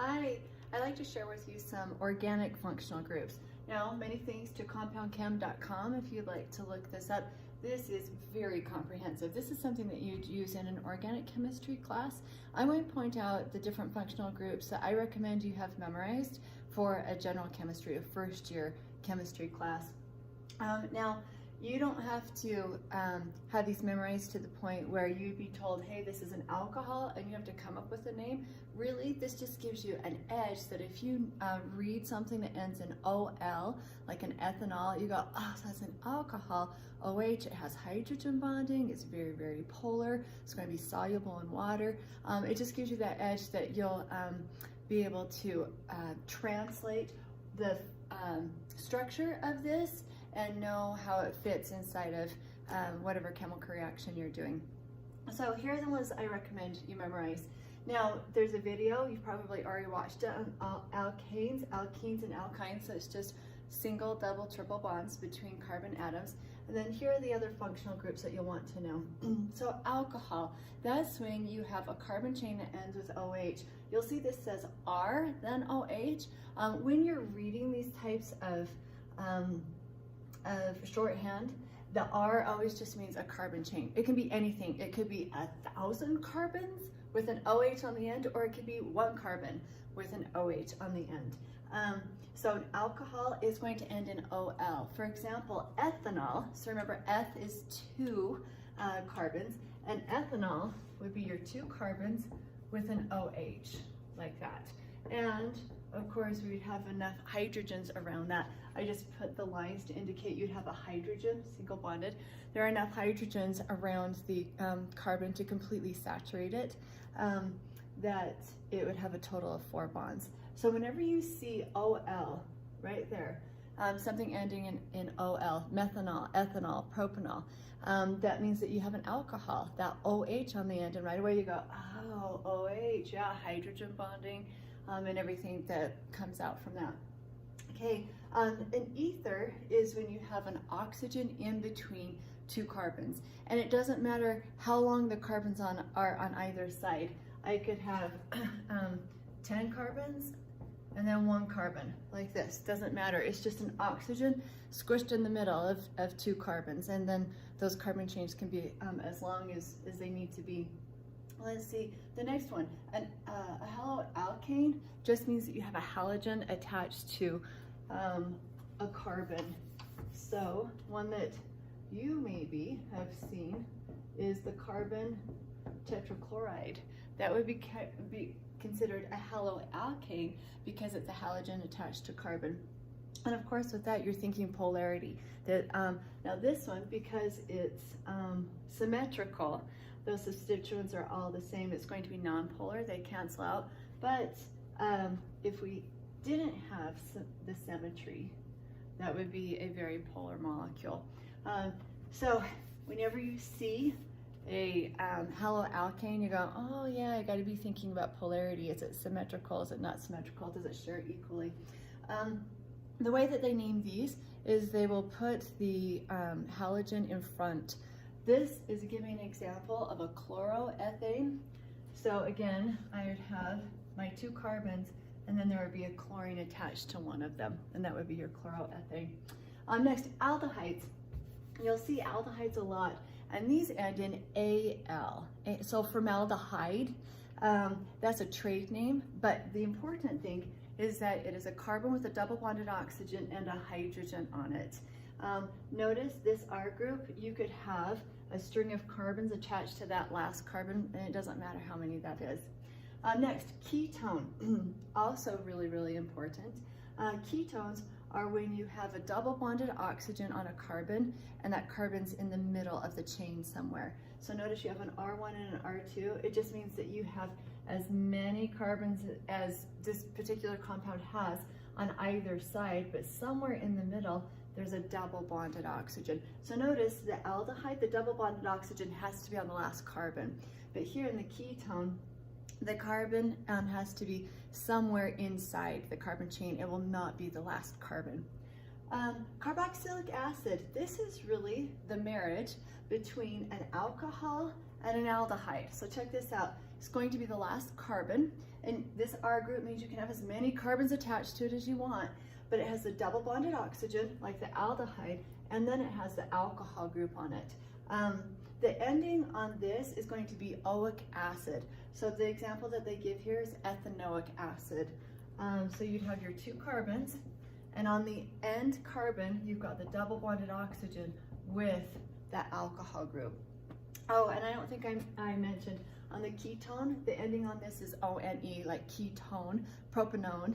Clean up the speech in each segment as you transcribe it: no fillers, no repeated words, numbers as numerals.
I like to share with you some organic functional groups. Now, many thanks to compoundchem.com if you'd like to look this up. This is very comprehensive. This is something that you'd use in an organic chemistry class. I'm going to point out the different functional groups that I recommend you have memorized for a general chemistry, a first year chemistry class. Now, you don't have to have these memorized to the point where you'd be told, hey, this is an alcohol, and you have to come up with a name. Really, this just gives you an edge that if you read something that ends in OL, like an ethanol, you go, oh, so that's an alcohol. OH, it has hydrogen bonding, it's very, very polar, it's going to be soluble in water. It just gives you that edge that you'll be able to translate the structure of this and know how it fits inside of whatever chemical reaction you're doing. So here are the ones I recommend you memorize. Now, there's a video, you've probably already watched it, on alkanes and alkynes, so it's just single, double, triple bonds between carbon atoms. And then here are the other functional groups that you'll want to know. So alcohol, that's when you have a carbon chain that ends with OH. You'll see this says R, then OH. When you're reading these types of shorthand, the R always just means a carbon chain. It can be anything. It could be 1,000 carbons with an OH on the end, or it could be 1 carbon with an OH on the end. So an alcohol is going to end in OL. For example, ethanol, so remember eth is 2 carbons, and ethanol would be your 2 carbons with an OH, like that. And of course, we'd have enough hydrogens around that. I just put the lines to indicate you'd have a hydrogen, single bonded. There are enough hydrogens around the carbon to completely saturate it, that it would have a total of 4 bonds. So whenever you see OL right there, something ending in OL, methanol, ethanol, propanol, that means that you have an alcohol, that OH on the end, and right away you go, oh, OH, yeah, hydrogen bonding, and everything that comes out from that. Okay, an ether is when you have an oxygen in between 2 carbons, and it doesn't matter how long the carbons are on either side. I could have 10 carbons and then 1 carbon, like this. Doesn't matter, it's just an oxygen squished in the middle of 2 carbons, and then those carbon chains can be as long as they need to be. Let's see, the next one, a haloalkane just means that you have a halogen attached to a carbon. So one that you maybe have seen is the carbon tetrachloride. That would be considered a haloalkane because it's a halogen attached to carbon. And of course with that you're thinking polarity. That now this one, because it's symmetrical, those substituents are all the same, it's going to be nonpolar, they cancel out. But if we didn't have the symmetry, that would be a very polar molecule. So whenever you see a haloalkane, you go, oh yeah, I got to be thinking about polarity. Is it symmetrical? Is it not symmetrical? Does it share equally? The way that they name these is they will put the halogen in front. This is giving an example of a chloroethane. So again, I would have my 2 carbons, and then there would be a chlorine attached to one of them, and that would be your chloroethane. Next, aldehydes. You'll see aldehydes a lot, and these end in AL. So formaldehyde, that's a trade name, but the important thing is that it is a carbon with a double bonded oxygen and a hydrogen on it. Notice this R group, you could have a string of carbons attached to that last carbon, and it doesn't matter how many that is. Next, ketone, also really, really important. Ketones are when you have a double bonded oxygen on a carbon, and that carbon's in the middle of the chain somewhere. So notice you have an R1 and an R2. It just means that you have as many carbons as this particular compound has on either side, but somewhere in the middle, there's a double bonded oxygen. So notice the aldehyde, the double bonded oxygen has to be on the last carbon. But here in the ketone, the carbon has to be somewhere inside the carbon chain. It will not be the last carbon. Carboxylic acid, this is really the marriage between an alcohol and an aldehyde. So check this out. It's going to be the last carbon, And this R group means you can have as many carbons attached to it as you want, but it has the double bonded oxygen, like the aldehyde, and then it has the alcohol group on it. The ending on this is going to be oic acid. So the example that they give here is ethanoic acid. So you'd have your 2 carbons, and on the end carbon, you've got the double bonded oxygen with that alcohol group. Oh, and I don't think I mentioned, on the ketone, the ending on this is O-N-E, like ketone, propanone.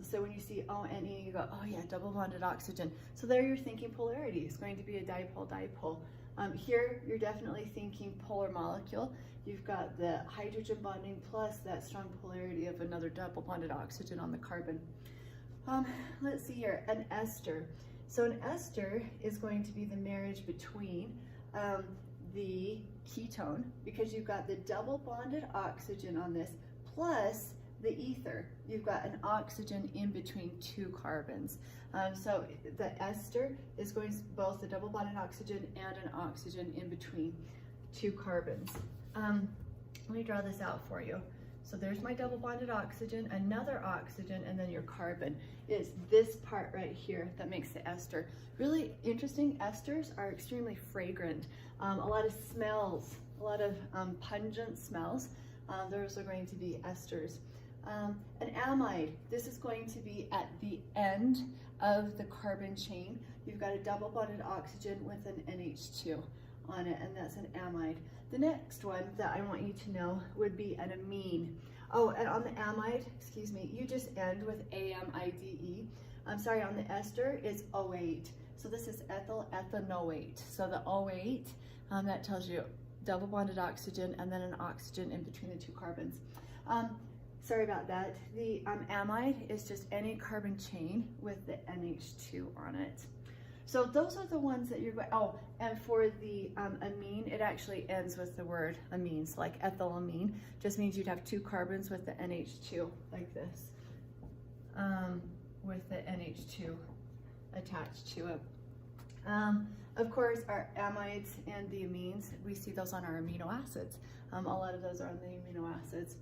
So when you see O-N-E, you go, oh yeah, double bonded oxygen. So there you're thinking polarity. It's going to be a dipole-dipole. Here, you're definitely thinking polar molecule. You've got the hydrogen bonding plus that strong polarity of another double bonded oxygen on the carbon. Let's see here, an ester. So an ester is going to be the marriage between the ketone, because you've got the double bonded oxygen on this, plus the ether. You've got an oxygen in between 2 carbons. So the ester is going to both the double bonded oxygen and an oxygen in between 2 carbons. Let me draw this out for you. So there's my double bonded oxygen, another oxygen, and then your carbon. It's this part right here that makes the ester. Really interesting, esters are extremely fragrant. A lot of smells, a lot of pungent smells. Those are going to be esters. An amide, this is going to be at the end of the carbon chain. You've got a double bonded oxygen with an NH2 on it, and that's an amide. The next one that I want you to know would be an amine. Oh, and on the amide, excuse me, you just end with A-M-I-D-E. I'm sorry, on the ester, it's O8. So this is ethyl ethanoate. So the O8, that tells you double bonded oxygen and then an oxygen in between the 2 carbons. Sorry about that. The amide is just any carbon chain with the NH2 on it. So those are the ones that you're going, oh, and for the amine, it actually ends with the word amine. So like ethylamine just means you'd have 2 carbons with the NH2, like this, with the NH2 attached to it. Of course, our amides and the amines, we see those on our amino acids. A lot of those are on the amino acids.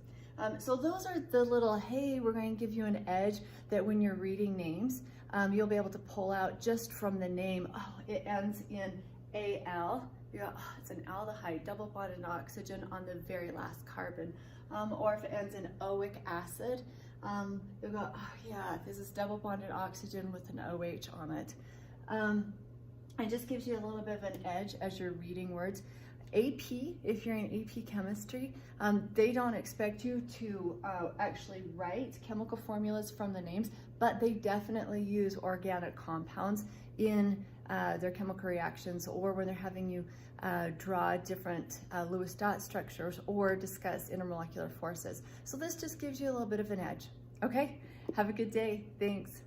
So those are the little, hey, we're going to give you an edge that when you're reading names, you'll be able to pull out just from the name, oh, it ends in Al. You go, oh, it's an aldehyde, double bonded oxygen on the very last carbon. Or if it ends in oic acid, you'll go, oh yeah, this is double bonded oxygen with an OH on it. It just gives you a little bit of an edge as you're reading words. AP, if you're in AP chemistry, they don't expect you to actually write chemical formulas from the names, but they definitely use organic compounds in their chemical reactions, or when they're having you draw different Lewis dot structures or discuss intermolecular forces. So this just gives you a little bit of an edge. Okay, have a good day. Thanks.